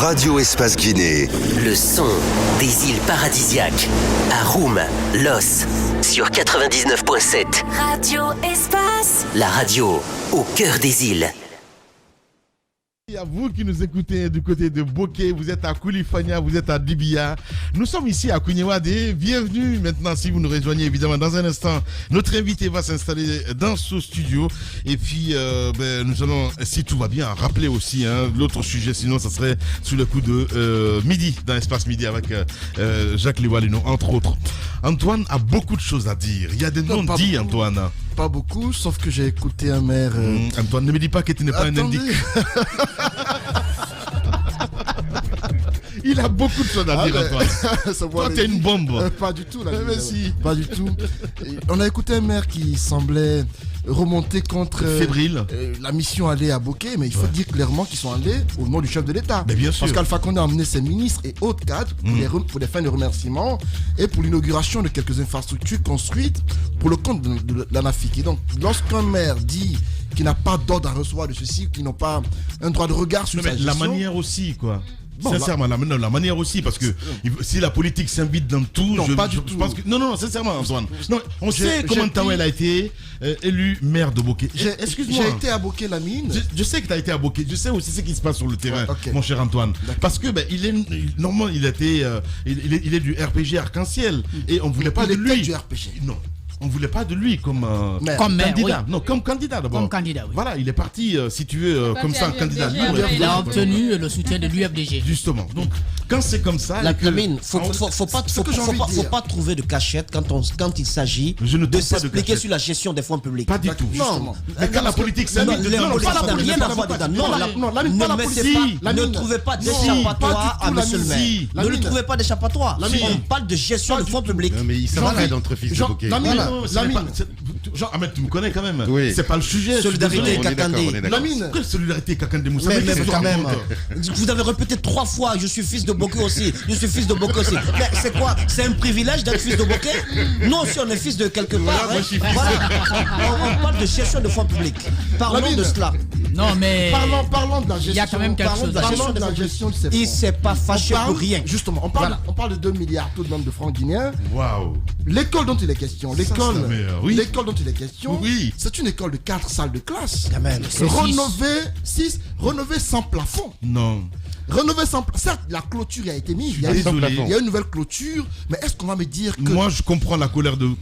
Radio Espace Guinée. Le son des îles paradisiaques. Aroum, Los, sur 99.7. Radio Espace. La radio au cœur des îles. Et à vous qui nous écoutez du côté de Bokeh, vous êtes à Koulifania, vous êtes à Dibia. Nous sommes ici à Kouniouade. Bienvenue maintenant si vous nous rejoignez évidemment dans un instant. Notre invité va s'installer dans ce studio. Et puis nous allons, si tout va bien, rappeler aussi l'autre sujet. Sinon ça serait sous le coup de midi, dans l'espace midi avec Jacques Liwalino entre autres. Antoine a beaucoup de choses à dire. Il y a des noms dits, Antoine. Pas beaucoup, sauf que j'ai écouté un maire... Antoine, ne me dis pas que tu n'es pas un indique. Il a beaucoup de choses à dire, Antoine. Toi, t'es une bombe. Pas du tout, là. Merci. Pas du tout. On a écouté un maire qui semblait remonter contre fébrile. La mission allée à Bokeh, mais il faut dire clairement qu'ils sont allés au nom du chef de l'État. Mais bien sûr. Parce qu'Alpha Condé a emmené ses ministres et autres cadres pour des fins de remerciements et pour l'inauguration de quelques infrastructures construites pour le compte de l'ANAFIC. Et donc, lorsqu'un maire dit qu'il n'a pas d'ordre à recevoir de ceci, qu'ils n'ont pas un droit de regard sur sa gestion... La manière aussi, quoi. Bon, sincèrement, la manière aussi, parce que si la politique s'invite dans tout, non, pas du tout. Je pense que non, sincèrement, Antoine. Non, on sait comment Tawel a été élu maire de Bokeh. Excuse-moi. J'ai été à Bokeh, Lamine. Je sais que tu as été à Bokeh. Je sais aussi ce qui se passe sur le terrain, okay. Mon cher Antoine. Parce que normalement, il est du RPG Arc-en-Ciel et on voulait pas de lui. Du RPG. Non. On voulait pas de lui comme candidat. Oui. Non, comme candidat d'abord. Comme candidat, oui. Voilà, il est parti, si tu veux, comme ça, candidat libre. Il a obtenu le soutien de l'UFDG. Justement. Donc, quand c'est comme ça... Lamine, faut pas trouver de cachette quand il s'agit de s'expliquer sur la gestion des fonds publics. Pas du tout. Non. Mais quand la politique s'invite... Non, pas la politique n'a rien à voir dedans. Non, ne trouvez pas d'échappatoire à monsieur le maire. Ne lui trouvez pas d'échappatoire. On parle de gestion de fonds publics. Non, mais il s'arrête entre fils de Bokeh. Jean Ahmed, tu me connais quand même. Oui. C'est pas le sujet. Solidarité Kakandé. Lamine. Quelle solidarité Kakandé Moussa? Mais quand même. Vous avez répété 3 fois, je suis fils de Bokeh aussi. Je suis fils de Bokeh aussi. Mais c'est quoi? C'est un privilège d'être fils de Bokeh? Non, si on est fils de quelque part. On parle de gestion de fonds publics. Parlons de cela. Non, mais. Parlons de la gestion. Il y a quand même quelque chose. Parlons de la gestion de ces fonds. Il s'est pas fâché pour rien. Justement, on parle de 2 milliards tout de même de francs guinéens. Waouh. L'école dont il est question, l'école dont il est question, oui. C'est une école de 4 salles de classe. Quand même. Rénovée sans plafond. Non. Rénover sans plafond. Certes, la clôture a été mise. Il y a une nouvelle clôture. Mais est-ce qu'on va me dire que... Moi, je comprends la colère de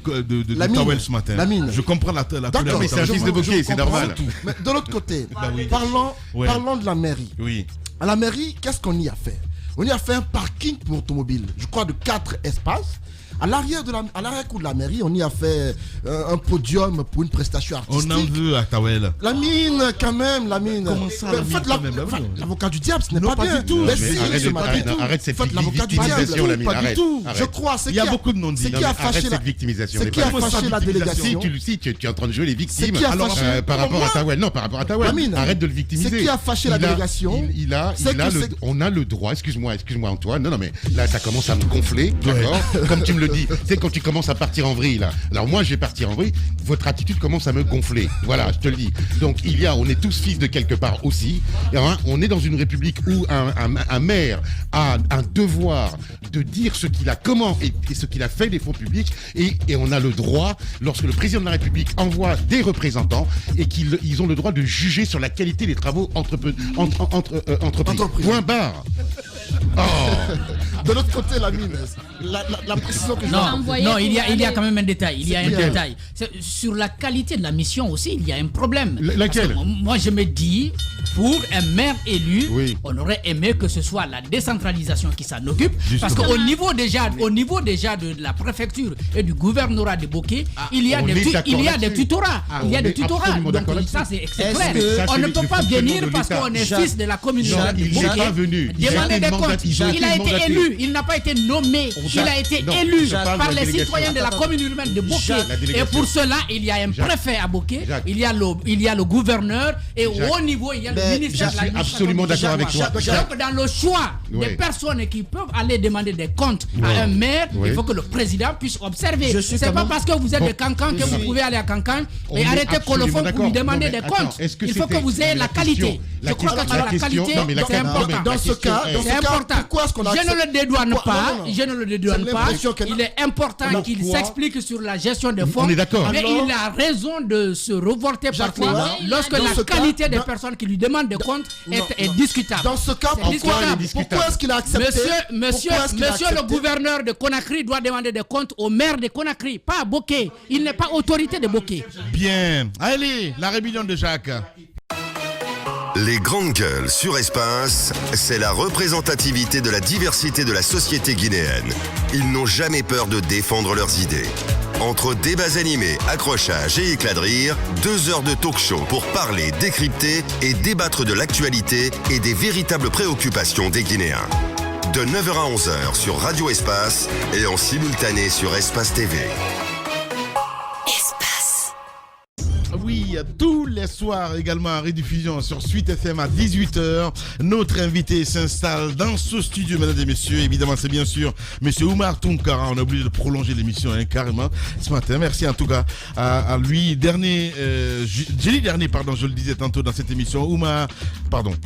Tawel ce matin. Lamine. Je comprends la colère. Mais c'est un fils de Bokeh, c'est normal. Mais de l'autre côté, parlons de la mairie. Oui. À la mairie, qu'est-ce qu'on y a fait? On y a fait un parking pour automobiles. Je crois de 4 espaces. À l'arrière-cour de la mairie, on y a fait un podium pour une prestation artistique. On en veut à Tawel. Lamine, quand même, Lamine. Comment ça, l'avocat du diable, ce n'est pas bien. Pas du tout. Arrête cette victimisation, Lamine. Pas du tout. Je crois. Il y a beaucoup de non-dits. C'est qui a fâché cette victimisation. C'est qui a fâché la délégation. Si tu es en train de jouer les victimes par rapport à Tawel. Non, par rapport à Tawel. Arrête de le victimiser. C'est qui a fâché la délégation. On a le droit. Excuse-moi, Antoine. Non, mais là, ça commence à me gonfler. D'accord. Comme tu me le dis. C'est quand tu commences à partir en vrille là. Alors moi je vais partir en vrille, votre attitude commence à me gonfler. Voilà, je te le dis. Donc on est tous fils de quelque part aussi. On est dans une république où un maire a un devoir de dire ce qu'il a, comment et ce qu'il a fait des fonds publics et on a le droit, lorsque le président de la République envoie des représentants et qu'ils ont le droit de juger sur la qualité des travaux entreprises. Point barre. De l'autre côté, la précision que je Non, il y a quand même un détail. Il y a un détail. Sur la qualité de la mission aussi, il y a un problème. Laquelle? Moi, je me dis, pour un maire élu, oui. On aurait aimé que ce soit la décentralisation qui s'en occupe. Justement. Parce qu'au niveau déjà de la préfecture et du gouvernorat de Bokeh, il y a des tutorats. Il y a des tutorats. Donc ça, c'est clair. On ne peut pas venir parce qu'on est fils de la communauté de Bokeh. Il n'est pas venu. Demander des comptes. Il a été élu, il n'a pas été nommé. Il a été élu par les citoyens de la commune urbaine de Boké. Et pour cela, il y a un préfet à Boké, il y a le gouverneur et au haut niveau, il y a le ministère de l'administration. Je suis absolument d'accord avec toi. Donc, dans le choix des personnes qui peuvent aller demander des comptes à un maire, il faut que le président puisse observer. C'est pas parce que vous êtes de Cancan que vous pouvez aller à Cancan et arrêter Colophon pour lui demander des comptes. Il faut que vous ayez la qualité. Je crois que la qualité, c'est important. Dans ce cas, pourquoi est-ce qu'on a... Je ne le dédouane pas. Il est important qu'il s'explique sur la gestion des fonds. On est d'accord. Mais il a raison de se révolter parfois lorsque la qualité des personnes qui lui demandent des comptes est discutable. Dans ce cas, pourquoi est-ce qu'il a accepté? Monsieur le gouverneur de Conakry doit demander des comptes au maire de Conakry, pas à Boké. Il n'est pas autorité de Boké. Bien. Allez, la rébellion de Jacques. Les grandes gueules sur Espace, c'est la représentativité de la diversité de la société guinéenne. Ils n'ont jamais peur de défendre leurs idées. Entre débats animés, accrochages et éclats de rire, 2 heures de talk show pour parler, décrypter et débattre de l'actualité et des véritables préoccupations des Guinéens. De 9h à 11h sur Radio Espace et en simultané sur Espace TV. Oui, tous les soirs également en rediffusion sur Suite FM à 18h. Notre invité s'installe dans ce studio, mesdames et messieurs. Évidemment, c'est bien sûr monsieur Oumar Tounkara. On a oublié de prolonger l'émission carrément ce matin. Merci en tout cas à lui. Jeudi dernier, je le disais tantôt dans cette émission,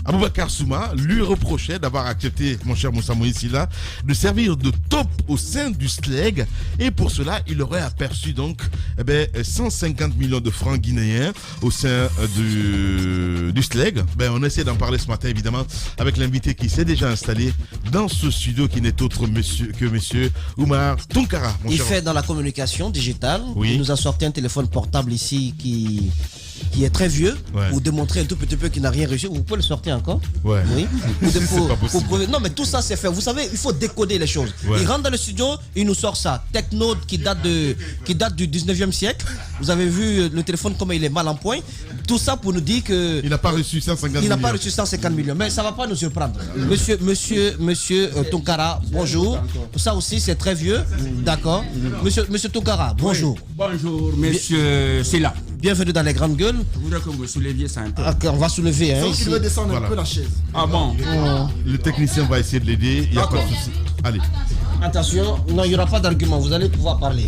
Aboubacar Souma lui reprochait d'avoir accepté, mon cher Moussa Moïsila, de servir de top au sein du SLEG. Et pour cela, il aurait aperçu donc 150 millions de francs guinéens au sein du SLEG. On essaie d'en parler ce matin évidemment avec l'invité qui s'est déjà installé dans ce studio qui n'est autre que monsieur Oumar Tounkara. Il fait dans la communication digitale. Oui. Il nous a sorti un téléphone portable ici qui est très vieux, pour démontrer un tout petit peu qu'il n'a rien reçu. Vous pouvez le sortir encore? Ouais. Oui. C'est pas possible. Non, mais tout ça c'est fait. Vous savez, il faut décoder les choses. Ouais. Il rentre dans le studio, il nous sort ça. Technode qui date du 19e siècle. Vous avez vu le téléphone comment il est mal en point. Tout ça pour nous dire que il n'a pas reçu 150 millions. Il n'a pas reçu 150 millions. Mais ça ne va pas nous surprendre. Monsieur Tounkara, bonjour. Ça aussi c'est très vieux. D'accord. Monsieur Tounkara, bonjour. Bonjour, monsieur Silla. Bienvenue dans les grandes gueules. Je voudrais que vous souleviez ça un peu. On va soulever. Il veut descendre un peu la chaise. Ah bon? Le technicien va essayer de l'aider. Il n'y a pas de souci. Allez. Attention, non, il n'y aura pas d'argument. Vous allez pouvoir parler.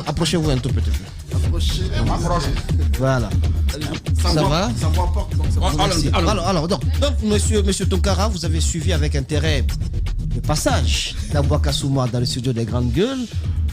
Approchez-vous un tout petit peu. Approchez. Voilà. Ça va? Ça voit pas. Alors, donc monsieur Tounkara, vous avez suivi avec intérêt le passage d'Aboubacar Souma dans le studio des grandes gueules.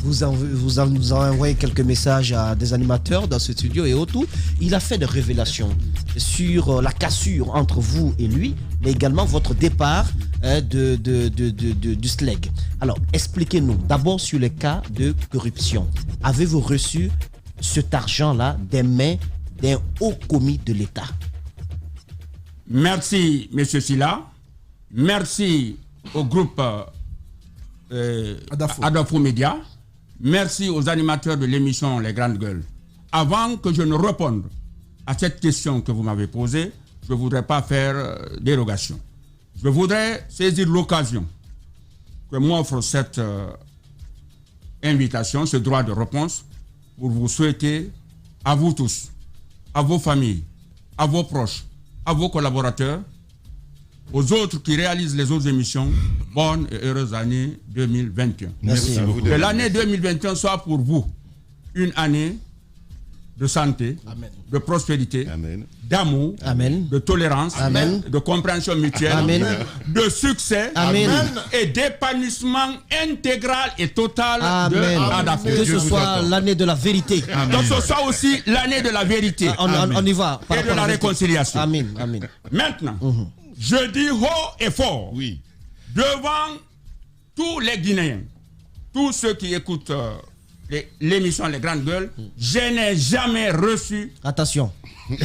Vous nous avez envoyé quelques messages à des animateurs dans ce studio et autour. Il a fait des révélations sur la cassure entre vous et lui, mais également votre départ du SLEG. Alors, expliquez-nous d'abord sur les cas de corruption. Avez-vous reçu cet argent-là des mains d'un haut commis de l'État? Merci, monsieur Silla. Merci au groupe Adafo Média. Merci aux animateurs de l'émission Les Grandes Gueules. Avant que je ne réponde à cette question que vous m'avez posée, je ne voudrais pas faire dérogation. Je voudrais saisir l'occasion que m'offre cette invitation, ce droit de réponse, pour vous souhaiter à vous tous, à vos familles, à vos proches, à vos collaborateurs, aux autres qui réalisent les autres émissions, bonne et heureuse année 2021. Merci. Que l'année 2021 soit pour vous une année de santé, Amen. de prospérité, Amen. d'amour, Amen. de tolérance, Amen. de compréhension mutuelle, Amen. de succès Amen. et d'épanouissement intégral et total de Amen. Adafo. Que ce soit l'année de la vérité. Donc ce soit aussi l'année de la vérité On y va. et de la réconciliation. Amen. Amen. Maintenant, je dis haut et fort, devant tous les Guinéens, tous ceux qui écoutent l'émission Les Grandes Gueules, je n'ai jamais reçu. Attention. Je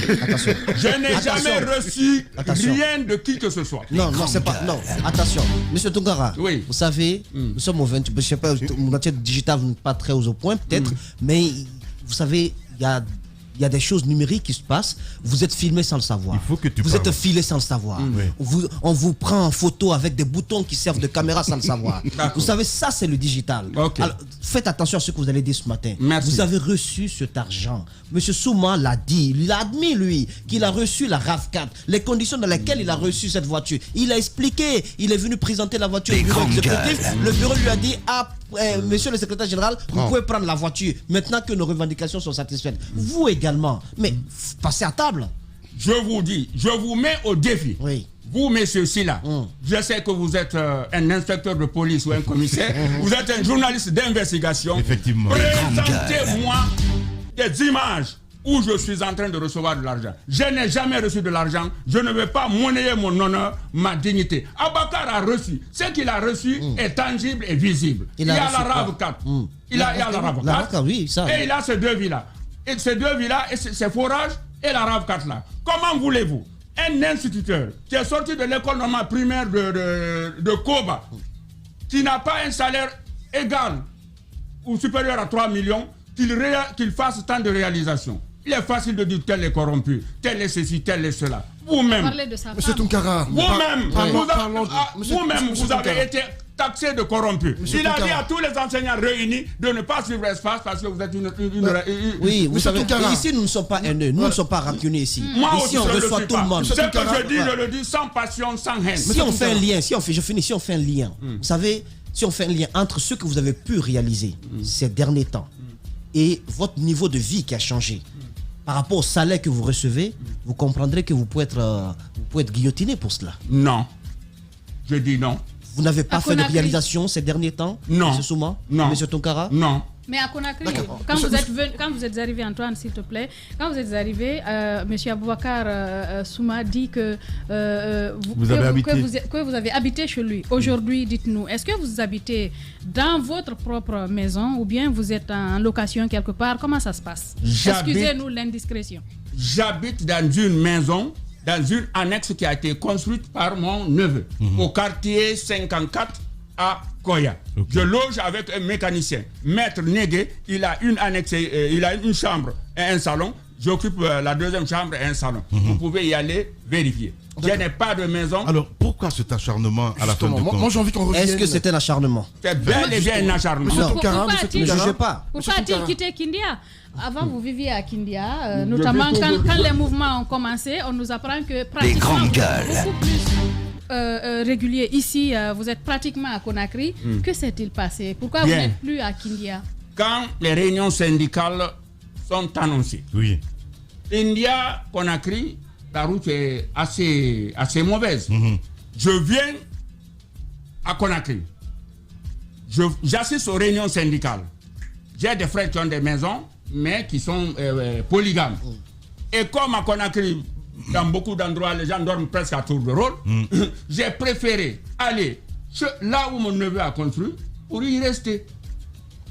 n'ai jamais reçu rien de qui que ce soit. Non, c'est pas. Non, attention. Monsieur Tounkara, Oui. vous savez, nous sommes au 28. Je sais pas, mon matière digitale n'est pas très au point, peut-être, mais vous savez, il y a il y a des choses numériques qui se passent. Vous êtes filmé sans le savoir. Il faut que tu vous parles. êtes filé sans le savoir. On vous prend en photo avec des boutons qui servent de caméra sans le savoir. Vous savez, ça c'est le digital. Alors, faites attention à ce que vous allez dire ce matin. Merci. Vous avez reçu cet argent. Monsieur Souma l'a dit. Il a admis, lui, qu'il a reçu la RAV4. Les conditions dans lesquelles il a reçu cette voiture. Il a expliqué. Il est venu présenter la voiture au bureau exécutif. Le bureau lui a dit, monsieur le secrétaire général, vous pouvez prendre la voiture. Maintenant que nos revendications sont satisfaites. Vous également. Mais passez à table. Je vous dis, je vous mets au défi. Oui. Vous, messieurs-ci là, je sais que vous êtes un inspecteur de police ou un commissaire. Vous êtes un journaliste d'investigation. Effectivement. Présentez-moi des images où je suis en train de recevoir de l'argent. Je n'ai jamais reçu de l'argent. Je ne vais pas monnayer mon honneur, ma dignité. Abakar a reçu. Ce qu'il a reçu est tangible et visible. Il a la RAV4. Il a la RAV4. Oui, ça. Et il a ces deux villas. Et ces deux villas, et ces forages et la RAV4 là. Comment voulez-vous un instituteur qui est sorti de l'école normale primaire de Koba, qui n'a pas un salaire égal ou supérieur à 3 millions, qu'il fasse tant de réalisations? Il est facile de dire tel est corrompu, tel est ceci, tel est cela. Vous-même, Monsieur Tunkara, vous-même, vous avez été taxé de corrompu. Il a dit à tous les enseignants réunis de ne pas suivre l'espace parce que vous êtes une oui, vous savez, ici nous ne sommes pas haineux, nous ne sommes pas rancuniers ici. Moi ici aussi, on reçoit tout le monde. Ce que je dis, je le dis sans passion, sans haine. Si on fait un lien, si on fait un lien, vous savez, si on fait un lien entre ce que vous avez pu réaliser ces derniers temps et votre niveau de vie qui a changé, par rapport au salaire que vous recevez, vous comprendrez que vous pouvez être guillotiné pour cela. Non. Je dis non. Vous n'avez pas fait de réalisation ces derniers temps, non. M. Souma, non. M. Tonkara? Non. Mais à Conakry, quand vous êtes arrivé, Antoine, s'il te plaît, quand vous êtes arrivé, M. Aboubakar Souma dit que vous avez habité chez lui. Aujourd'hui, dites-nous, est-ce que vous habitez dans votre propre maison ou bien vous êtes en location quelque part? Comment ça se passe? Excusez-nous l'indiscrétion. J'habite dans une maison, dans une annexe qui a été construite par mon neveu, au quartier 54 à Koya. Je loge avec un mécanicien, Maître Négué. Il a une annexe, il a une chambre et un salon. J'occupe la deuxième chambre et un salon. Vous pouvez y aller vérifier. Je n'ai pas de maison. Alors pourquoi cet acharnement à la fin de compte? Moi j'ai envie qu'on revienne. Est-ce que c'était un acharnement? C'est bel et bien un acharnement. Pourquoi a-t-il quitté Kindia? Avant, vous viviez à Kindia, notamment quand les mouvements ont commencé, on nous apprend que pratiquement beaucoup plus régulier. Ici, vous êtes pratiquement à Conakry. Que s'est-il passé? Pourquoi vous n'êtes plus à Kindia? Quand les réunions syndicales sont annoncées, India, Conakry, la route est assez mauvaise. Je viens à Conakry. J'assiste aux réunions syndicales. J'ai des frères qui ont des maisons, mais qui sont polygames. Et comme à Conakry, dans beaucoup d'endroits, les gens dorment presque à tour de rôle, j'ai préféré aller là où mon neveu a construit pour y rester.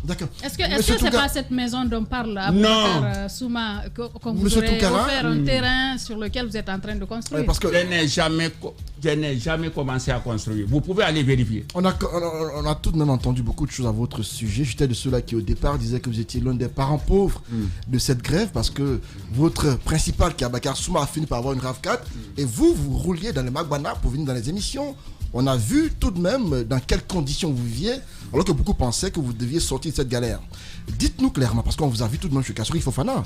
D'accord. Est-ce que c'est pas cette maison dont parle Aboubakar Souma qu'on vous aurait offert un terrain sur lequel vous êtes en train de construire? Parce que je n'ai jamais commencé à construire. Vous pouvez aller vérifier. On a tout de même entendu beaucoup de choses à votre sujet. J'étais de ceux-là qui au départ disaient que vous étiez l'un des parents pauvres de cette grève parce que votre principal, qui est Aboubakar Souma, a fini par avoir une RAV4 et vous rouliez dans les Magbana pour venir dans les émissions. On a vu tout de même dans quelles conditions vous viviez, alors que beaucoup pensaient que vous deviez sortir de cette galère. Dites-nous clairement, parce qu'on vous a vu tout de même chez Kassouri Fofana.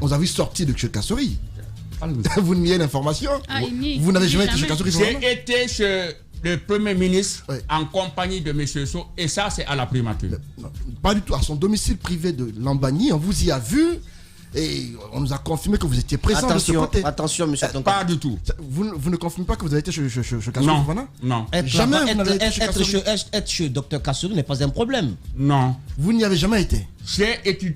On vous a vu sortir de chez Kassouri. Vous niez l'information. Vous n'avez jamais été chez Kassouri Fofana. J'ai été chez le Premier ministre en compagnie de M. So, et ça c'est à la primature. Non, pas du tout, à son domicile privé de Lambani, on vous y a vu. Et on nous a confirmé que vous étiez présent de ce côté. Attention, monsieur Tonkara. Pas du tout. Vous ne confirmez pas que vous avez été chez Kassouri Fofana? Non. Jamais être chez Dr Kassouri n'est pas un problème. Non. Vous n'y avez jamais été? J'ai étudié.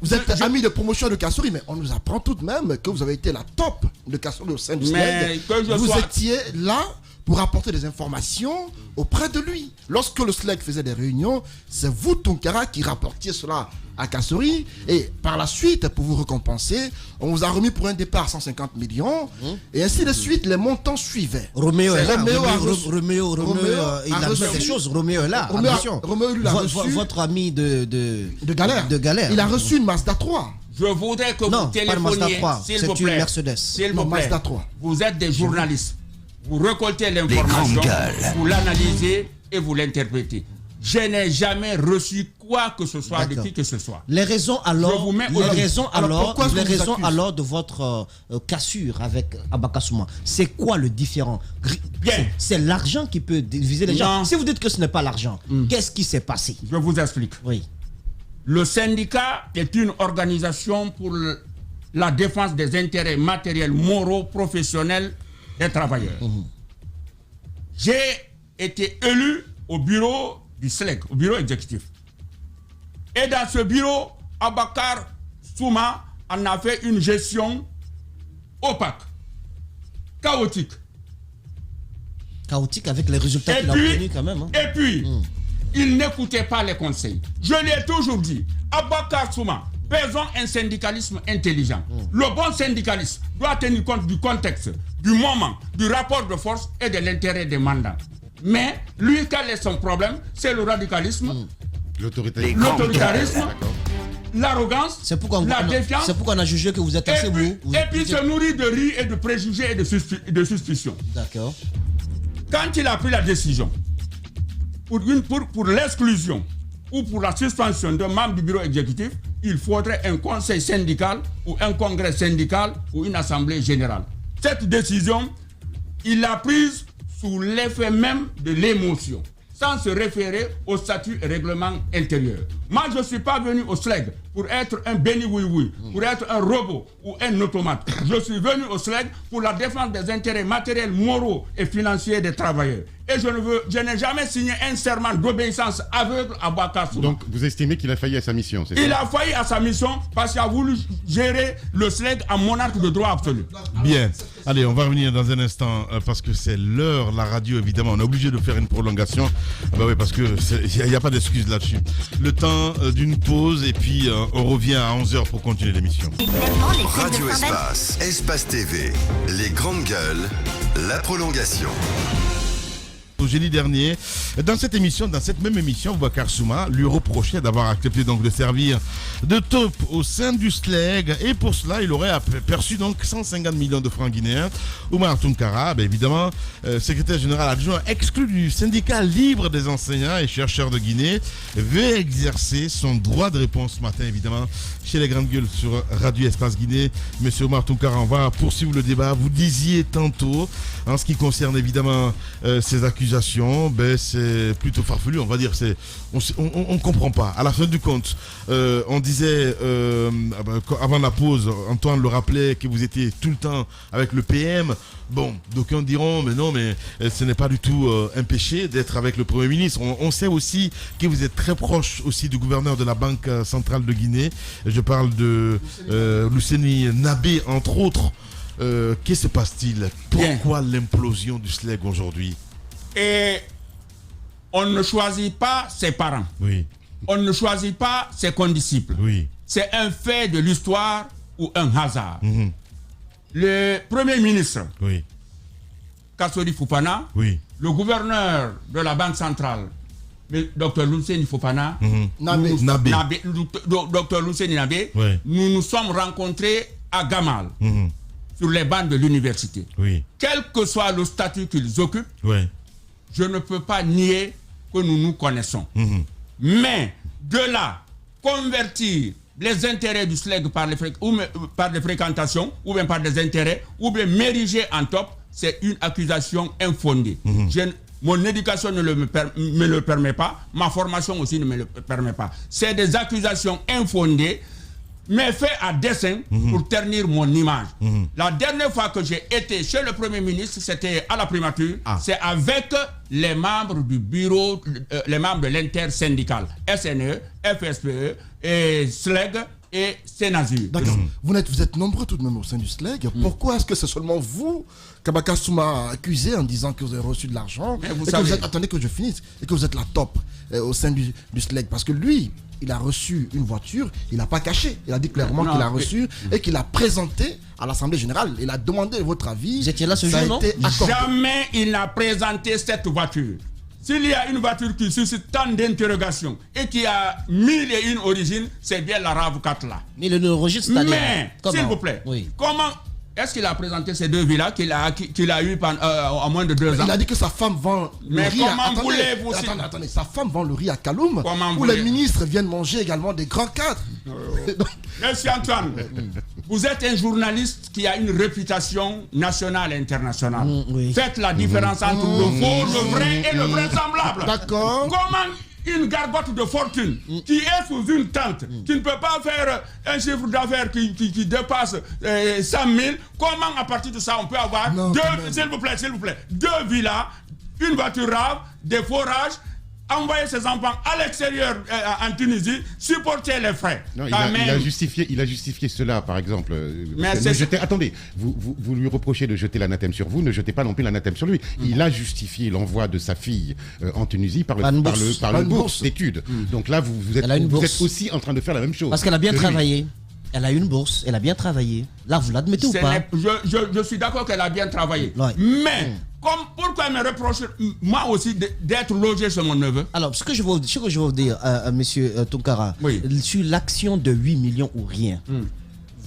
Vous êtes ami de promotion de Kassouri, mais on nous apprend tout de même que vous avez été la top de Kassouri au sein du SNED. Vous étiez là pour apporter des informations auprès de lui. Lorsque le SLEG faisait des réunions, c'est vous, Tounkara, qui rapportiez cela à Kassori. Et par la suite, pour vous récompenser, on vous a remis pour un départ 150 millions. Et ainsi de suite, les montants suivaient. Roméo est là. Roméo, il a reçu des choses. Roméo est là. Roméo lui a reçu. Votre ami de Galère. Il a reçu une Mazda 3. Je voudrais que vous téléphoniez, s'il vous plaît. S'il vous plaît. Vous êtes des journalistes. Vous récoltez l'information, vous l'analysez et vous l'interprétez. Je n'ai jamais reçu quoi que ce soit de qui que ce soit. Les raisons alors, de votre cassure avec Abakassouma, c'est quoi le différent? C'est l'argent qui peut diviser les gens. Si vous dites que ce n'est pas l'argent, qu'est-ce qui s'est passé? Je vous explique. Oui. Le syndicat est une organisation pour la défense des intérêts matériels, moraux, professionnels des travailleurs. J'ai été élu au bureau du SLEG, au bureau exécutif. Et dans ce bureau, Abakar Souma en a fait une gestion opaque, chaotique. Chaotique avec les résultats qu'il a obtenus quand même. Et puis, il n'écoutait pas les conseils. Je l'ai toujours dit, Abakar Souma, faisons un syndicalisme intelligent. Le bon syndicalisme doit tenir compte du contexte, du moment, du rapport de force et de l'intérêt des mandats. Mais lui, quel est son problème? C'est le radicalisme, l'autoritarisme, l'arrogance, la défiance. C'est pourquoi on a jugé que vous êtes assez mou. Et puis se nourrit de riz et de préjugés et de suspicions. D'accord. Quand il a pris la décision pour l'exclusion ou pour la suspension d'un membre du bureau exécutif, il faudrait un conseil syndical ou un congrès syndical ou une assemblée générale. Cette décision, il l'a prise sous l'effet même de l'émotion, sans se référer au statut et règlement intérieur. Moi, je ne suis pas venu au SLEG pour être un béni oui-oui, pour être un robot ou un automate. Je suis venu au SLEG pour la défense des intérêts matériels, moraux et financiers des travailleurs. Et je n'ai jamais signé un serment d'obéissance aveugle à Bakassou. Donc, vous estimez qu'il a failli à sa mission, c'est ça? Il a failli à sa mission parce qu'il a voulu gérer le SLEG en monarque de droit absolu. Bien. Allez, on va revenir dans un instant parce que c'est l'heure, la radio, évidemment. On est obligé de faire une prolongation. Bah oui, parce qu'il n'y a pas d'excuse là-dessus. Le temps d'une pause et puis on revient à 11h pour continuer l'émission. Radio Espace, Espace TV, les grandes gueules, la prolongation. Jeudi dernier, dans cette même émission, Boubacar Souma lui reprochait d'avoir accepté donc de servir de taupe au sein du SLEG et pour cela, il aurait perçu donc 150 millions de francs guinéens. Oumar Tounkara, évidemment, secrétaire général adjoint exclu du syndicat libre des enseignants et chercheurs de Guinée, veut exercer son droit de réponse ce matin, évidemment, chez les grandes gueules sur Radio Espace Guinée. Monsieur Oumar Tounkara, on va poursuivre le débat. Vous disiez tantôt, en ce qui concerne évidemment ces accusations, c'est plutôt farfelu, on va dire. On comprend pas. À la fin du compte, on disait avant la pause, Antoine le rappelait que vous étiez tout le temps avec le PM. Bon, d'aucuns diront, mais non, mais ce n'est pas du tout un péché d'être avec le Premier ministre. On sait aussi que vous êtes très proche aussi du gouverneur de la Banque centrale de Guinée. Je parle de Luceni Nabé, entre autres. Que se passe-t-il? Pourquoi l'implosion du SLEG aujourd'hui? Et on ne choisit pas ses parents. Oui. On ne choisit pas ses condisciples. Oui. C'est un fait de l'histoire ou un hasard. Le Premier ministre, Kassori Fofana, le gouverneur de la Banque centrale, Dr Luceni Fofana, Dr Luceni Nabé, nous nous sommes rencontrés à Gamal, sur les bancs de l'université. Quel que soit le statut qu'ils occupent, je ne peux pas nier que nous nous connaissons. Mais de là, convertir les intérêts du SLEG par des fréquentations, ou bien par des intérêts, ou bien m'ériger en top, c'est une accusation infondée. Mon éducation ne me le permet pas, ma formation aussi ne me le permet pas. C'est des accusations infondées, mais fait à dessein pour ternir mon image. La dernière fois que j'ai été chez le Premier ministre, c'était à la primature, c'est avec les membres du bureau, les membres de l'intersyndical, SNE, FSPE et SLEG, et Sénazur. D'accord. Vous êtes nombreux tout de même au sein du SLEG. Pourquoi est-ce que c'est seulement vous qu'Abaka Souma a accusé en disant que vous avez reçu de l'argent? Attendez que je finisse. Et que vous êtes la top au sein du SLEG. Parce que lui, il a reçu une voiture, il n'a pas caché. Il a dit clairement qu'il a reçu et qu'il a présenté à l'Assemblée Générale. Il a demandé votre avis. Vous étiez là ce jour, non? Jamais il n'a présenté cette voiture. S'il y a une voiture qui suscite tant d'interrogations et qui a 1001 origines, c'est bien la RAV4 là. Mais le registre, c'est-à-dire... Mais, s'il vous plaît, comment est-ce qu'il a présenté ces deux villas qu'il a eues en moins de 2 ans? Il a dit que sa femme vend le riz comment attendez, sa femme vend le riz à Kaloum, où les ministres viennent manger également des grands cadres. Monsieur Antoine, vous êtes un journaliste qui a une réputation nationale et internationale. Faites la différence entre le faux, le vrai et le vraisemblable. D'accord. Comment une gargote de fortune qui est sous une tente, qui ne peut pas faire un chiffre d'affaires qui dépasse 100 000, comment à partir de ça on peut avoir s'il vous plaît, 2 villas, une voiture RAV, des forages, envoyer ses enfants à l'extérieur en Tunisie, supporter les frais. Non, il a justifié cela, par exemple. Attendez, vous lui reprochez de jeter l'anathème sur vous, ne jetez pas non plus l'anathème sur lui. Il a justifié l'envoi de sa fille en Tunisie par le bourse d'études. Donc là, vous êtes aussi en train de faire la même chose. Parce qu'elle a bien travaillé. Elle a eu une bourse, elle a bien travaillé. Là, vous l'admettez ou pas? Je suis d'accord qu'elle a bien travaillé. Ouais. Mais... pourquoi elle me reproche, moi aussi, d'être logé chez mon neveu? Alors, ce que je veux vous dire, monsieur Tounkara, sur l'action de 8 millions ou rien,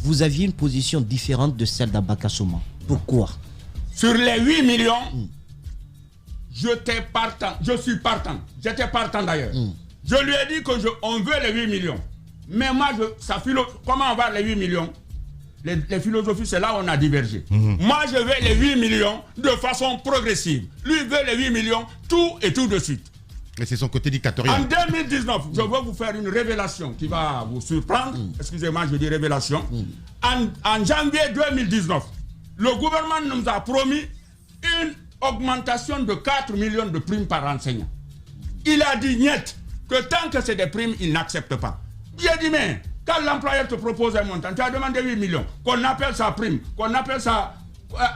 vous aviez une position différente de celle d'Abaka Souma. Pourquoi? Sur les 8 millions, j'étais partant. J'étais partant d'ailleurs. Je lui ai dit qu'on veut les 8 millions. Mais moi, comment on va les 8 millions? Les philosophies, c'est là où on a divergé. Moi, je veux les 8 millions de façon progressive. Lui veut les 8 millions tout de suite. Et c'est son côté dictatorial. En 2019, je veux vous faire une révélation qui va vous surprendre. Excusez-moi, je dis révélation. En janvier 2019, le gouvernement nous a promis une augmentation de 4 millions de primes par enseignant. Il a dit niet, que tant que c'est des primes, il n'accepte pas. J'ai dit, mais quand l'employeur te propose un montant, tu as demandé 8 millions, qu'on appelle ça prime, qu'on appelle ça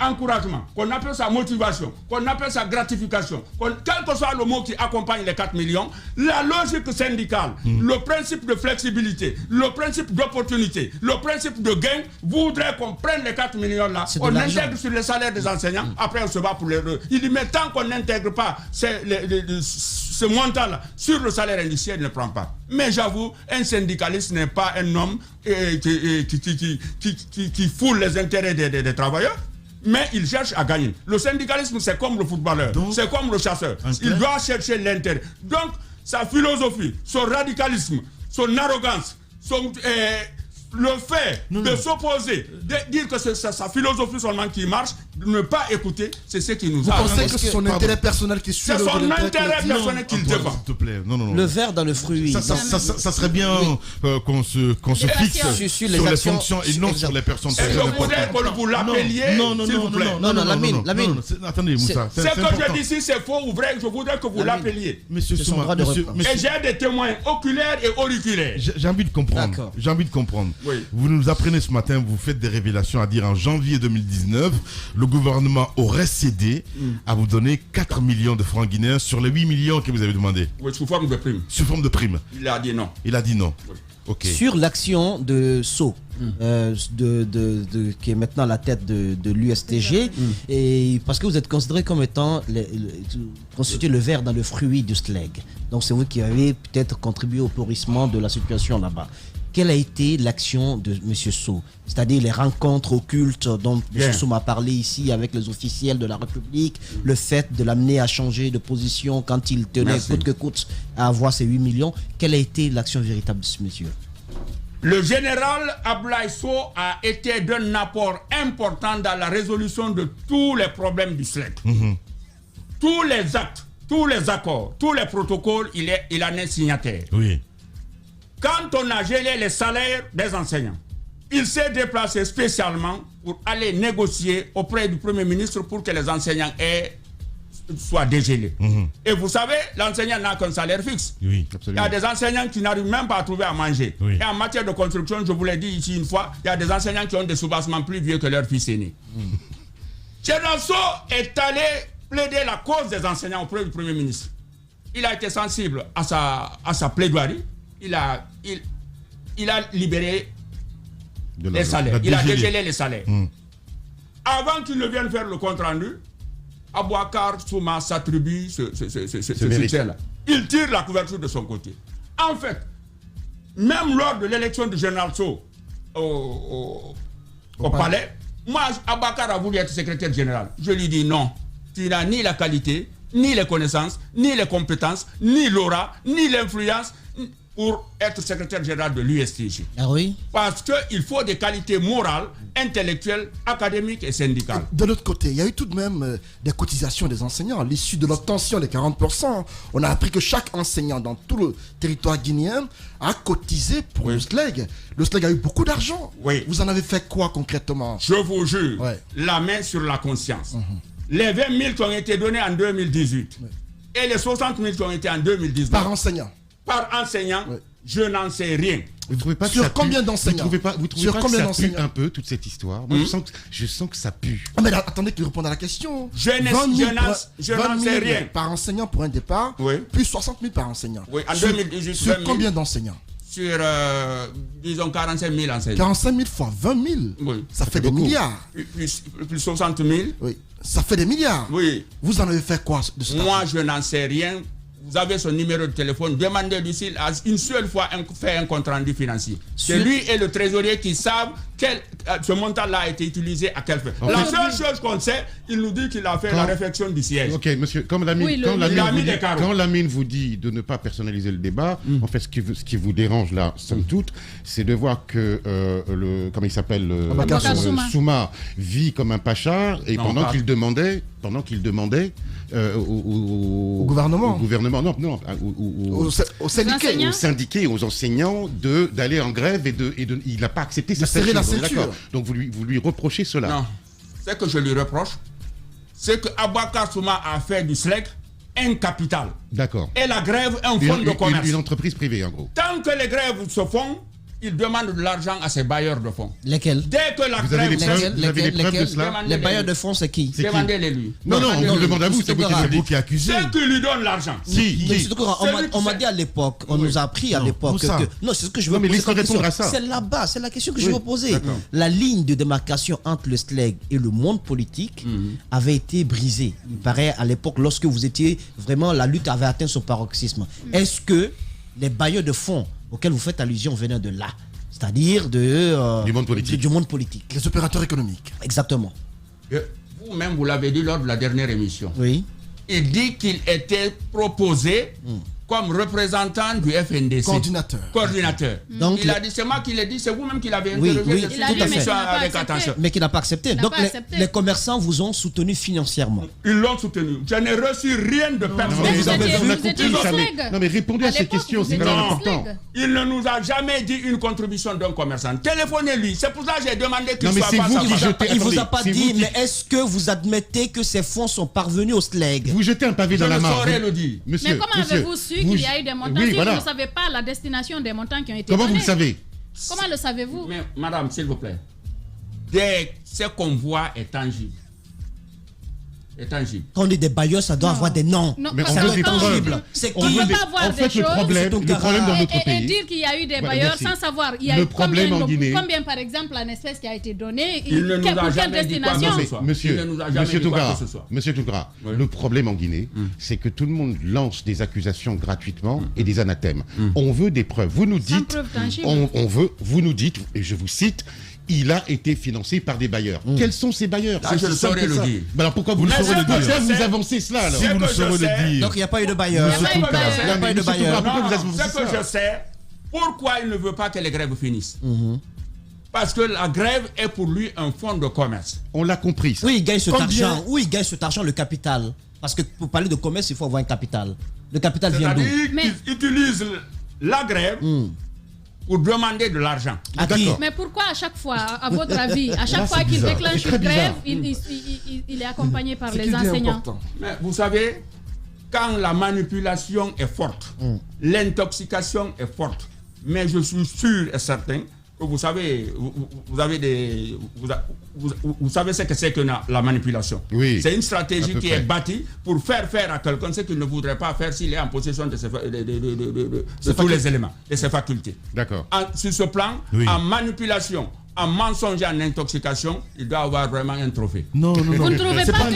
encouragement, qu'on appelle ça motivation, qu'on appelle ça gratification, quel que soit le mot qui accompagne les 4 millions, la logique syndicale, le principe de flexibilité, le principe d'opportunité, le principe de gain, voudrait qu'on prenne les 4 millions là, on intègre sur les salaires des enseignants, après on se bat pour les... Il dit, mais tant qu'on n'intègre pas ce montant-là sur le salaire indiciaire, il ne prend pas. Mais j'avoue, un syndicaliste n'est pas un homme qui foule les intérêts des travailleurs, mais il cherche à gagner. Le syndicalisme, c'est comme le footballeur, c'est comme le chasseur. Il doit chercher l'intérêt. Donc, sa philosophie, son radicalisme, son arrogance, le fait de s'opposer, de dire que c'est sa philosophie seulement qui marche, de ne pas écouter, c'est ce qui nous a... Vous pensez que c'est son intérêt personnel qui suit? C'est son intérêt personnel qu'il défend. S'il te plaît, non. Le verre dans le fruit. Ça serait bien qu'on se fixe sur les fonctions et non sur les personnes. Et je voudrais que vous l'appeliez, s'il vous plaît. Non, Lamine. Attendez, Moussa. Ce que je dis ici, c'est faux ou vrai, je voudrais que vous l'appeliez. Monsieur Souma, et j'ai des témoins oculaires et auriculaires. J'ai envie de comprendre. Oui. Vous nous apprenez ce matin, vous faites des révélations à dire en janvier 2019, le gouvernement aurait cédé à vous donner 4 millions de francs guinéens sur les 8 millions que vous avez demandé. Oui, sous forme de prime. Sous forme de prime. Il a dit non. Oui. Okay. Sur l'action de Sceaux, qui est maintenant à la tête de l'USTG, et parce que vous êtes considéré comme étant constitué le verre dans le fruit du SLEG. Donc c'est vous qui avez peut-être contribué au pourrissement de la situation là-bas. Quelle a été l'action de M. Sceaux? C'est-à-dire les rencontres occultes dont M. Sceaux m'a parlé ici avec les officiels de la République, le fait de l'amener à changer de position quand il tenait coûte que coûte à avoir ces 8 millions. Quelle a été l'action véritable de ce monsieur? Le général Ablaye Sow a été d'un apport important dans la résolution de tous les problèmes du SLEG. Tous les actes, tous les accords, tous les protocoles, il en est signataire. Oui. Quand on a gelé les salaires des enseignants, il s'est déplacé spécialement pour aller négocier auprès du Premier ministre pour que les enseignants aient soit dégelé. Et vous savez, l'enseignant n'a qu'un salaire fixe. Oui, absolument. Il y a des enseignants qui n'arrivent même pas à trouver à manger. Et en matière de construction, je vous l'ai dit ici une fois, il y a des enseignants qui ont des soubassements plus vieux que leur fils aîné. Général Sow est allé plaider la cause des enseignants auprès du Premier ministre. Il a été sensible à sa plaidoirie. Il a libéré les salaires. Il a dégelé les salaires. Avant qu'il ne vienne faire le compte rendu, Abouakar Souma s'attribue ce succès-là. Il tire la couverture de son côté. En fait, même lors de l'élection du général Sow au palais, moi, Abouakar a voulu être secrétaire général. Je lui dis non, tu n'as ni la qualité, ni les connaissances, ni les compétences, ni l'aura, ni l'influence pour être secrétaire général de l'USTG. Ah oui? Parce qu'il faut des qualités morales, intellectuelles, académiques et syndicales. De l'autre côté, il y a eu tout de même des cotisations des enseignants. À l'issue de l'obtention des 40%, on a appris que chaque enseignant dans tout le territoire guinéen a cotisé pour le SLEG. Le SLEG a eu beaucoup d'argent. Oui. Vous en avez fait quoi concrètement? Je vous jure, la main sur la conscience. Les 20 000 qui ont été donnés en 2018 et les 60 000 qui ont été en 2019. Par enseignant? Par enseignant, je n'en sais rien. Vous trouvez pas sur combien d'enseignants? Vous trouvez pas que ça pue un peu toute cette histoire? Moi, je sens que ça pue. Ah mais là, attendez qu'il réponde à la question. Je n'en sais rien. Par enseignant pour un départ, plus 60 000 par enseignant. Oui, en 2018. Sur combien d'enseignants? Sur, disons, 45 000 enseignants. 45 000 fois 20 000, oui. Ça fait des milliards. Plus 60 000. Oui, ça fait des milliards. Oui. Vous en avez fait quoi de ce Moi, je n'en sais rien. Vous avez son numéro de téléphone, demandez-lui s'il a une seule fois fait un compte rendu financier. C'est lui et le trésorier qui savent ce montant-là a été utilisé à quelle fin. La seule chose qu'on sait, il nous dit qu'il a fait la réflexion du siège. Ok, monsieur, quand Lamine vous dit de ne pas personnaliser le débat, en fait, ce qui vous dérange là, somme toute, c'est de voir que comment il s'appelle, Souma vit comme un pacha, et pendant qu'il demandait au gouvernement, aux syndiqués, aux enseignants d'aller en grève et il n'a pas accepté ça. Donc vous lui reprochez cela. Non, ce que je lui reproche, c'est que Abouakar Souma a fait du SLEG un capital. D'accord. Et la grève un fonds de commerce. Une entreprise privée en gros. Tant que les grèves se font, il demande de l'argent à ses bailleurs de fonds. Lesquels? Dès que la vous avez les preuves de cela? Les bailleurs de fonds, c'est qui? Demandez-les lui. Non, on vous demande à vous, c'est vous qui accusez. C'est qui lui donne l'argent. On m'a dit à l'époque, on nous a appris à l'époque que... Non, c'est ce que je veux poser. C'est là-bas, c'est la question que je veux poser. La ligne de démarcation entre le SLEG et le monde politique avait été brisée. Il paraît à l'époque, lorsque vous étiez vraiment, la lutte avait atteint son paroxysme. Est-ce que les bailleurs de fonds auxquels vous faites allusion venaient de là, c'est-à-dire du monde politique. Les opérateurs économiques. Exactement. Vous-même, vous l'avez dit lors de la dernière émission. Oui. Il dit qu'il était proposé comme représentant du FNDC. Coordinateur. Donc, il a dit, c'est moi qui l'ai dit, c'est vous-même qui l'avez interrogé. Il a dit, avec attention. Mais qui n'a pas accepté. Donc les commerçants vous ont soutenu financièrement. Ils l'ont soutenu. Je n'ai reçu rien de personne. Non mais répondez à ces questions, c'est très important. Il ne nous a jamais dit une contribution d'un commerçant. Téléphonez-lui. C'est pour ça que j'ai demandé qu'il soit face à face. Il vous a pas dit, mais est-ce que vous admettez que ces fonds sont parvenus au SLEG? Vous jetez un pavé dans la mare. Je ne saurais le dire. Mais comment avez-vous su qu'il y a eu des montants si vous ne savez pas la destination des montants qui ont été donnés? Comment vous le savez? Comment le savez-vous? Mais madame, s'il vous plaît, dès ce qu'on voit est tangible. Quand on dit des bailleurs, ça doit avoir des noms. Non, mais on veut des preuves. On ne peut pas voir des choses le problème dans notre pays. Et dire qu'il y a eu des bailleurs sans savoir. Il y a eu combien, par exemple, en espèce qui a été donné? Il ne nous a jamais dit quoi que ce soit. Monsieur Tougra, le problème en Guinée, c'est que tout le monde lance des accusations gratuitement et des anathèmes. On veut des preuves. Vous nous dites, vous nous dites, et je vous cite, il a été financé par des bailleurs. Quels sont ces bailleurs? Je le saurais le dire. Alors pourquoi vous avancez cela alors? Si vous le saurez le dire. Donc il n'y a pas eu de bailleurs. Il n'y a pas eu de bailleurs. Ce que je sais, pourquoi il ne veut pas que les grèves finissent? Parce que la grève est pour lui un fonds de commerce. On l'a compris. Ça. Oui, il gagne cet argent. Oui, il gagne cet argent, le capital. Parce que pour parler de commerce, il faut avoir un capital. Le capital vient d'où? Il utilise la grève pour demander de l'argent. Mais pourquoi à chaque fois, à votre avis, à chaque fois qu'il déclenche une grève, il est accompagné par les enseignants? Mais vous savez, quand la manipulation est forte, l'intoxication est forte, mais je suis sûr et certain que vous savez, vous savez ce que c'est que la manipulation. Oui. C'est une stratégie qui est bâtie pour faire à quelqu'un ce qu'il ne voudrait pas faire s'il est en possession de tous les éléments, de ses facultés. D'accord. Sur ce plan, en manipulation, en mensonge et en intoxication, il doit avoir vraiment un trophée. Non. Vous ne trouvez pas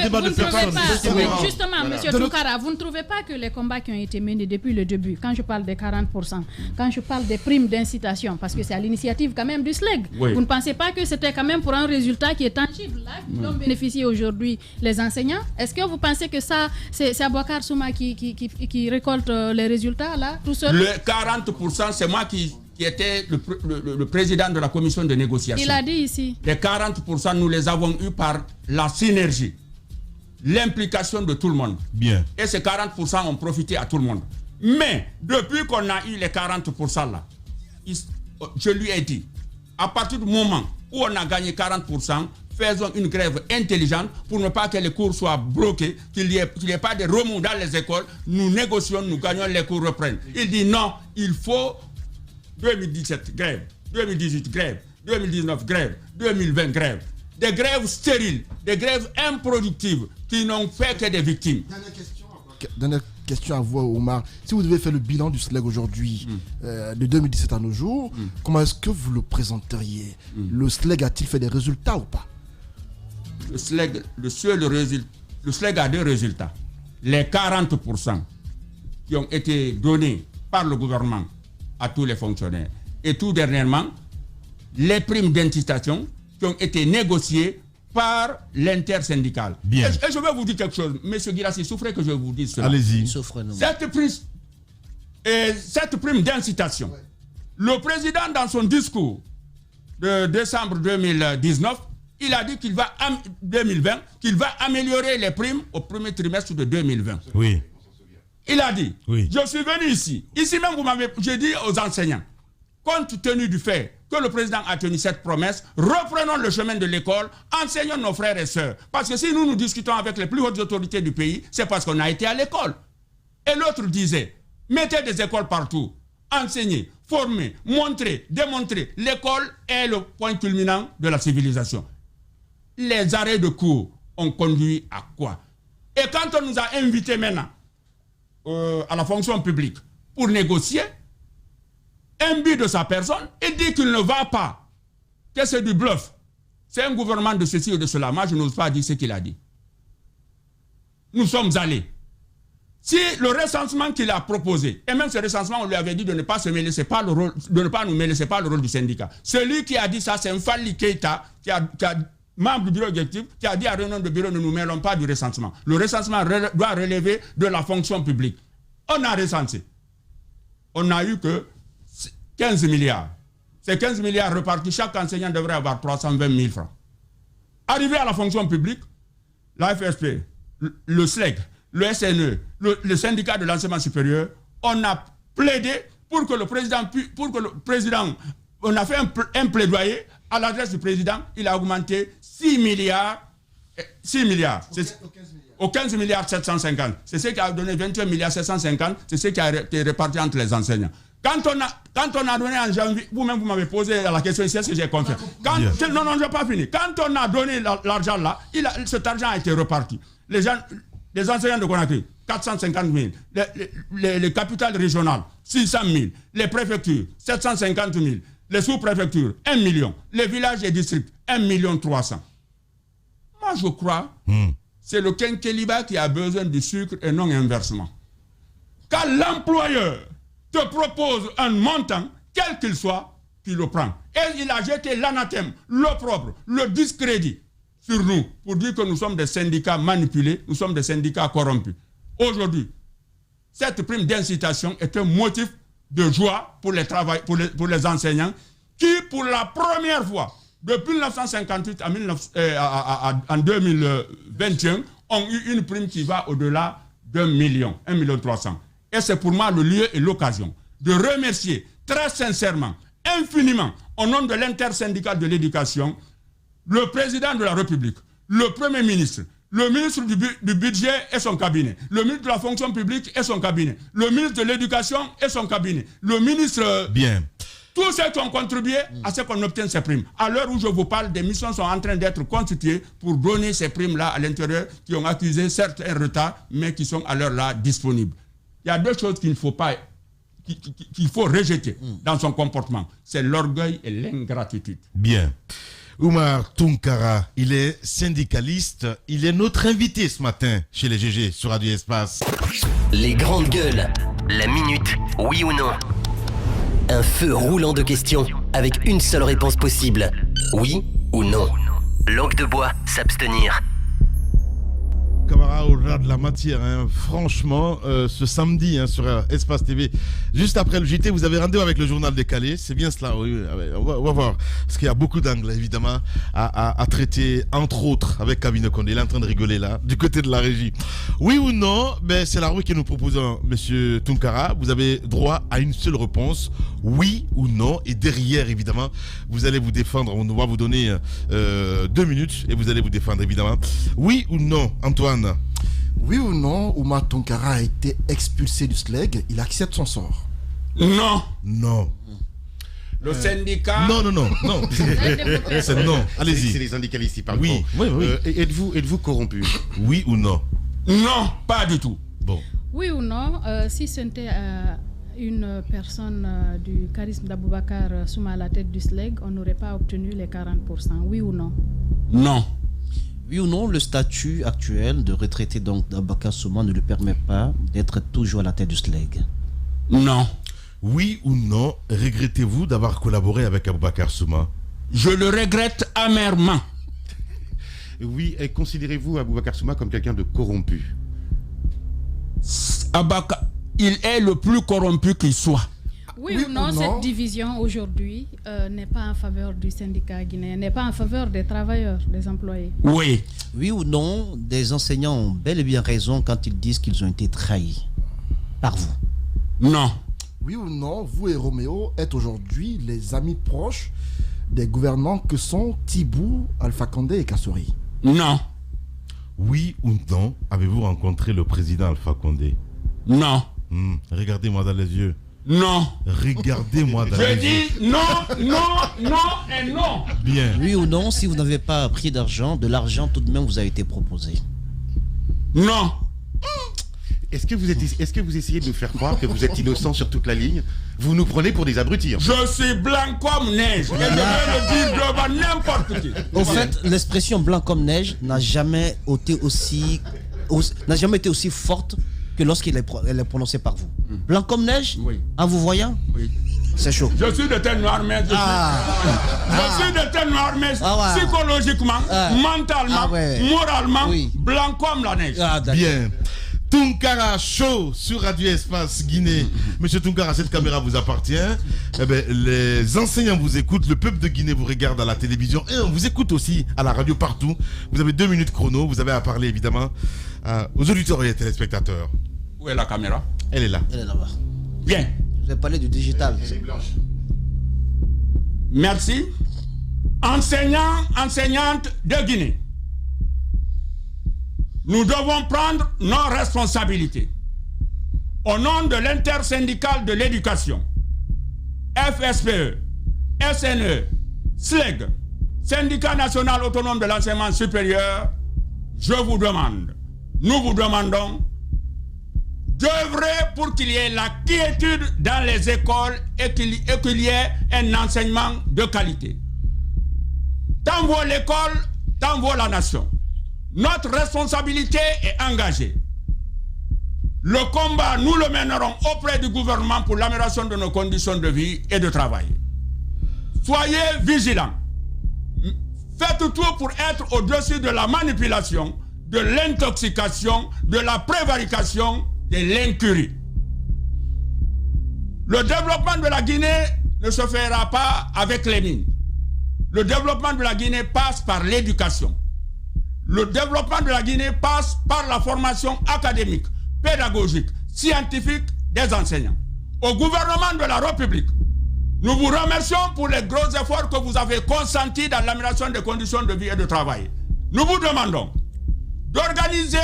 justement, monsieur Toukara, vous ne trouvez pas que les combats qui ont été menés depuis le début, quand je parle des 40%, quand je parle des primes d'incitation, parce que c'est à l'initiative quand même du SLEG, vous ne pensez pas que c'était quand même pour un résultat qui est tangible, là, dont bénéficient aujourd'hui les enseignants? Est-ce que vous pensez que ça, c'est Abouakar Souma qui récolte les résultats, là, tout seul? Le 40%, c'est moi qui était le président de la commission de négociation. Il a dit ici. Les 40%, nous les avons eus par la synergie, l'implication de tout le monde. Bien. Et ces 40% ont profité à tout le monde. Mais, depuis qu'on a eu les 40% là, je lui ai dit, à partir du moment où on a gagné 40%, faisons une grève intelligente pour ne pas que les cours soient bloqués, qu'il n'y ait pas de remous dans les écoles. Nous négocions, nous gagnons, les cours reprennent. Il dit non, il faut 2017 grève, 2018 grève, 2019 grève, 2020 grève. Des grèves stériles, des grèves improductives qui n'ont fait que des victimes. Dernière question à vous, Omar. Si vous devez faire le bilan du SLEG aujourd'hui, de 2017 à nos jours, comment est-ce que vous le présenteriez? Le SLEG a-t-il fait des résultats ou pas? Le SLEG a deux résultats. Les 40% qui ont été donnés par le gouvernement à tous les fonctionnaires. Et tout dernièrement, les primes d'incitation qui ont été négociées par l'intersyndicale. Bien. Et je vais vous dire quelque chose. Monsieur Guirassy, souffrez que je vous dise cela. Allez-y. Cette prime d'incitation, le président, dans son discours de décembre 2019, il a dit qu'il va, 2020, qu'il va améliorer les primes au premier trimestre de 2020. Oui. Il a dit, oui. Je suis venu ici même, j'ai dit aux enseignants, compte tenu du fait que le président a tenu cette promesse, reprenons le chemin de l'école, enseignons nos frères et sœurs. Parce que si nous discutons avec les plus hautes autorités du pays, c'est parce qu'on a été à l'école. Et l'autre disait, mettez des écoles partout, enseignez, formez, montrez, démontrez. L'école est le point culminant de la civilisation. Les arrêts de cours ont conduit à quoi? Et quand on nous a invités maintenant à la fonction publique pour négocier, imbu de sa personne, il dit qu'il ne va pas, que c'est du bluff. C'est un gouvernement de ceci ou de cela. Moi, je n'ose pas dire ce qu'il a dit. Nous sommes allés. Si le recensement qu'il a proposé, et même ce recensement, on lui avait dit de ne pas se mêler, c'est pas le rôle, de ne pas nous mêler, c'est pas le rôle du syndicat. Celui qui a dit ça, c'est un Fali Keita, qui a membre du bureau exécutif, qui a dit à réunion de bureau, ne nous mêlons pas du recensement. Le recensement doit relever de la fonction publique. On a recensé. On n'a eu que 15 milliards. Ces 15 milliards repartis, chaque enseignant devrait avoir 320 000 francs. Arrivé à la fonction publique, la FSP, le SLEG, le SNE, le syndicat de l'enseignement supérieur, on a plaidé pour que le président, on a fait un plaidoyer à l'adresse du président, il a augmenté 6 milliards, aux 15 milliards 750. C'est ce qui a donné 21 milliards 750, c'est ce qui a été réparti entre les enseignants. Quand on a donné en janvier, vous-même vous m'avez posé la question ici, est-ce que j'ai compris? Non, je n'ai pas fini. Quand on a donné l'argent là, cet argent a été reparti. Les enseignants de Conakry, 450 000. Les capitales régionales, 600 000. Les préfectures, 750 000. Les sous-préfectures, 1 million. Les villages et districts, 1 300 000. Moi, je crois, c'est le quinqueliba qui a besoin du sucre et non inversement. Quand l'employeur te propose un montant, quel qu'il soit, tu le prends. Et il a jeté l'anathème, l'opprobre, le discrédit sur nous pour dire que nous sommes des syndicats manipulés, nous sommes des syndicats corrompus. Aujourd'hui, cette prime d'incitation est un motif de joie pour les enseignants qui, pour la première fois, depuis 1958 en 2021, ont eu une prime qui va au-delà d'1 million, 1 300 000. Et c'est pour moi le lieu et l'occasion de remercier très sincèrement infiniment, au nom de l'intersyndicale de l'éducation, le président de la République, le Premier ministre, le ministre du budget et son cabinet, le ministre de la fonction publique et son cabinet, le ministre de l'éducation et son cabinet, le ministre... Bien. Tous ceux qui ont contribué à ce qu'on obtienne ces primes. À l'heure où je vous parle, des missions sont en train d'être constituées pour donner ces primes-là à l'intérieur, qui ont accusé certes un retard, mais qui sont à l'heure-là disponibles. Il y a deux choses qu'il ne faut pas... qu'il faut rejeter dans son comportement. C'est l'orgueil et l'ingratitude. Bien. Oumar Tounkara, il est syndicaliste. Il est notre invité ce matin chez les GG sur Radio Espace. Les grandes gueules. La minute, oui ou non. Un feu roulant de questions avec une seule réponse possible. Oui ou non. Langue de bois, s'abstenir. Camara, au-delà de la matière, hein. Franchement, ce samedi sur Espace TV, juste après le JT, vous avez rendez-vous avec le journal décalé. C'est bien cela, oui. On va voir. Parce qu'il y a beaucoup d'angles, évidemment, à traiter, entre autres, avec Kabine Condé. Il est en train de rigoler là, du côté de la régie. Oui ou non, c'est la rue que nous proposons, monsieur Tounkara. Vous avez droit à une seule réponse, oui ou non. Et derrière, évidemment, vous allez vous défendre. On va vous donner 2 minutes et vous allez vous défendre, évidemment. Oui ou non, Antoine? Oui ou non, Oumar Tounkara a été expulsé du SLEG, il accepte son sort? Non. Non. Le syndicat... Non. C'est non. Allez-y. C'est les syndicalistes qui parlent. Oui. Êtes-vous corrompu? Oui ou non? Non, pas du tout. Bon. Oui ou non, si c'était une personne du charisme d'Aboubacar Souma à la tête du SLEG, on n'aurait pas obtenu les 40%. Oui ou non? Non. Oui ou non, le statut actuel de retraité d'Aboubacar Souma ne lui permet pas d'être toujours à la tête du SLEG? Non. Oui ou non, regrettez-vous d'avoir collaboré avec Aboubacar Souma? Je le regrette amèrement. Oui, et considérez-vous Aboubacar Souma comme quelqu'un de corrompu? Il est le plus corrompu qu'il soit. Oui ou non, cette division aujourd'hui n'est pas en faveur du syndicat guinéen, n'est pas en faveur des travailleurs, des employés? Oui. Oui ou non, des enseignants ont bel et bien raison quand ils disent qu'ils ont été trahis par vous? Non. Oui ou non, vous et Roméo êtes aujourd'hui les amis proches des gouvernants que sont Tibou, Alpha Condé et Kassori? Non. Oui ou non, avez-vous rencontré le président Alpha Condé? Non. Regardez-moi dans les yeux. Non. Regardez-moi dans les yeux. Je dis non et non. Bien. Oui ou non, si vous n'avez pas pris d'argent, de l'argent tout de même vous a été proposé? Non. Est-ce que vous essayez de nous faire croire que vous êtes innocent sur toute la ligne? Vous nous prenez pour des abrutis. Je suis blanc comme neige. Et je vais le dire devant n'importe qui. En fait, l'expression blanc comme neige n'a jamais été aussi forte que lorsqu'elle est prononcée par vous. Blanc comme neige? Oui. En vous voyant? Oui. C'est chaud. Je suis de teint noir, mais je suis de teint noir, mais psychologiquement, mentalement, moralement, blanc comme la neige. Bien. Tounkara Show sur Radio Espace Guinée. Monsieur Tounkara, cette caméra vous appartient. Les enseignants vous écoutent, le peuple de Guinée vous regarde à la télévision et on vous écoute aussi à la radio partout. Vous avez 2 minutes chrono, vous avez à parler évidemment aux auditeurs et aux téléspectateurs. Où est la caméra? Elle est là. Elle est là-bas. Bien. Vous avez parlé du digital. Merci. Enseignants, enseignantes de Guinée. Nous devons prendre nos responsabilités. Au nom de l'intersyndicale de l'éducation, FSPE, SNE, SLEG, Syndicat national autonome de l'enseignement supérieur, je vous demande, nous vous demandons d'œuvrer pour qu'il y ait la quiétude dans les écoles et qu'il y ait un enseignement de qualité. Tant vaut l'école, tant vaut la nation. Notre responsabilité est engagée. Le combat, nous le mènerons auprès du gouvernement pour l'amélioration de nos conditions de vie et de travail. Soyez vigilants. Faites tout pour être au-dessus de la manipulation, de l'intoxication, de la prévarication, de l'incurie. Le développement de la Guinée ne se fera pas avec les mines. Le développement de la Guinée passe par l'éducation. Le développement de la Guinée passe par la formation académique, pédagogique, scientifique des enseignants. Au gouvernement de la République, Nous vous remercions pour les gros efforts que vous avez consentis dans l'amélioration des conditions de vie et de travail. Nous vous demandons d'organiser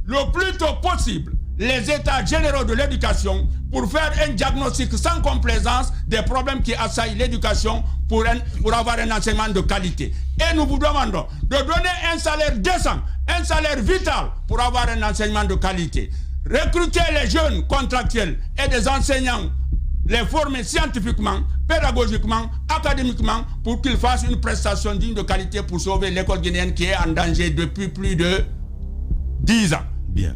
le plus tôt possible les états généraux de l'éducation pour faire un diagnostic sans complaisance des problèmes qui assaillent l'éducation pour avoir un enseignement de qualité. Et nous vous demandons de donner un salaire décent, un salaire vital pour avoir un enseignement de qualité. Recruter les jeunes contractuels et des enseignants, les former scientifiquement, pédagogiquement, académiquement, pour qu'ils fassent une prestation digne de qualité pour sauver l'école guinéenne qui est en danger depuis plus de 10 ans. Bien.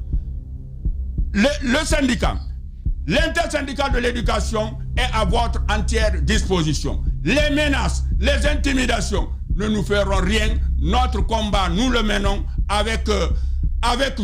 Le syndicat, l'intersyndical de l'éducation est à votre entière disposition. Les menaces, les intimidations ne nous feront rien. Notre combat, nous le menons avec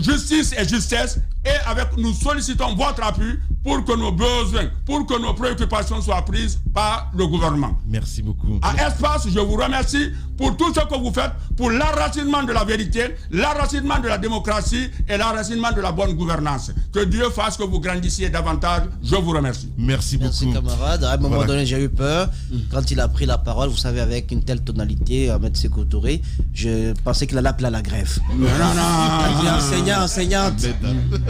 justice et justesse, et nous sollicitons votre appui pour que nos besoins, pour que nos préoccupations soient prises par le gouvernement. Merci beaucoup. À Espace, je vous remercie pour tout ce que vous faites pour l'enracinement de la vérité, l'enracinement de la démocratie et l'enracinement de la bonne gouvernance. Que Dieu fasse que vous grandissiez davantage. Je vous remercie. Merci beaucoup. Merci camarade. À un moment donné, j'ai eu peur. Quand il a pris la parole, vous savez, avec une telle tonalité, Ahmed Sékou Touré, je pensais qu'il allait appeler à la grève. Non. Il dit enseignante,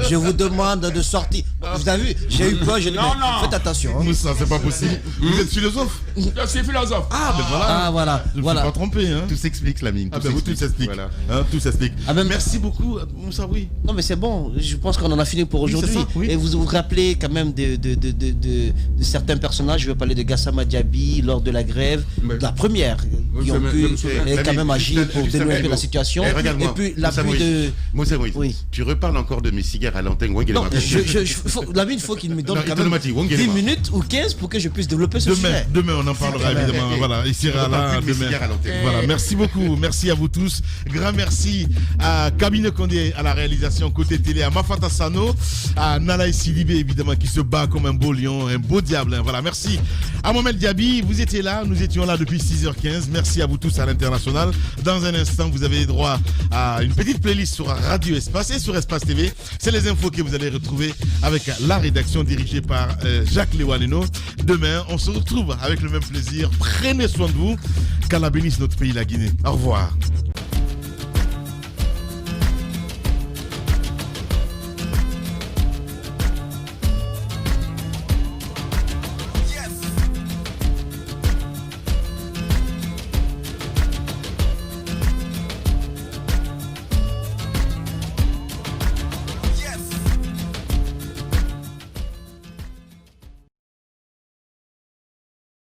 je vous demande de sortir. Vous avez vu, j'ai eu peur, je dis, faites attention. Hein. Moussa, c'est pas possible. Vous êtes philosophe? Je suis philosophe. Ah, ben voilà. Ah, voilà. Je ne suis pas trompé. Hein. Tout s'explique, Lamine. Tout s'explique. Voilà. Tout s'explique. Ah, ben, merci beaucoup, Moussa, oui. Non, mais c'est bon. Je pense qu'on en a fini pour aujourd'hui. Oui. Et vous vous rappelez quand même de certains personnages. Je vais parler de Gassama Diaby lors de la grève, de la première, qui ont pu quand même agir pour dénouer un peu la situation. Et puis l'appui de... Moussa Moïse, tu reparles encore de mes cigares à l'antenne. Non, Lamine, il faut qu'il me donne quand même 10 minutes ou 15 pour que je puisse développer ce sujet. Demain, on en parlera évidemment. Voilà, il sera là demain. Voilà, merci beaucoup. Merci à vous tous. Grand merci à Kabine Kondé à la réalisation côté télé, à Mafata Sano, à Nalaï Sidibé évidemment qui se bat comme un beau lion, un beau diable. Hein. Voilà, merci à Mohamed Diaby. Vous étiez là, nous étions là depuis 6h15. Merci à vous tous à l'international. Dans un instant, vous avez droit à une petite playlist sur Radio Espace et sur Espace TV. C'est les infos que vous allez retrouver avec la rédaction dirigée par Jacques Lewaneno. Demain, on se retrouve avec le même plaisir. Prenez soin de vous. Qu'Allah bénisse notre pays, la Guinée. Au revoir.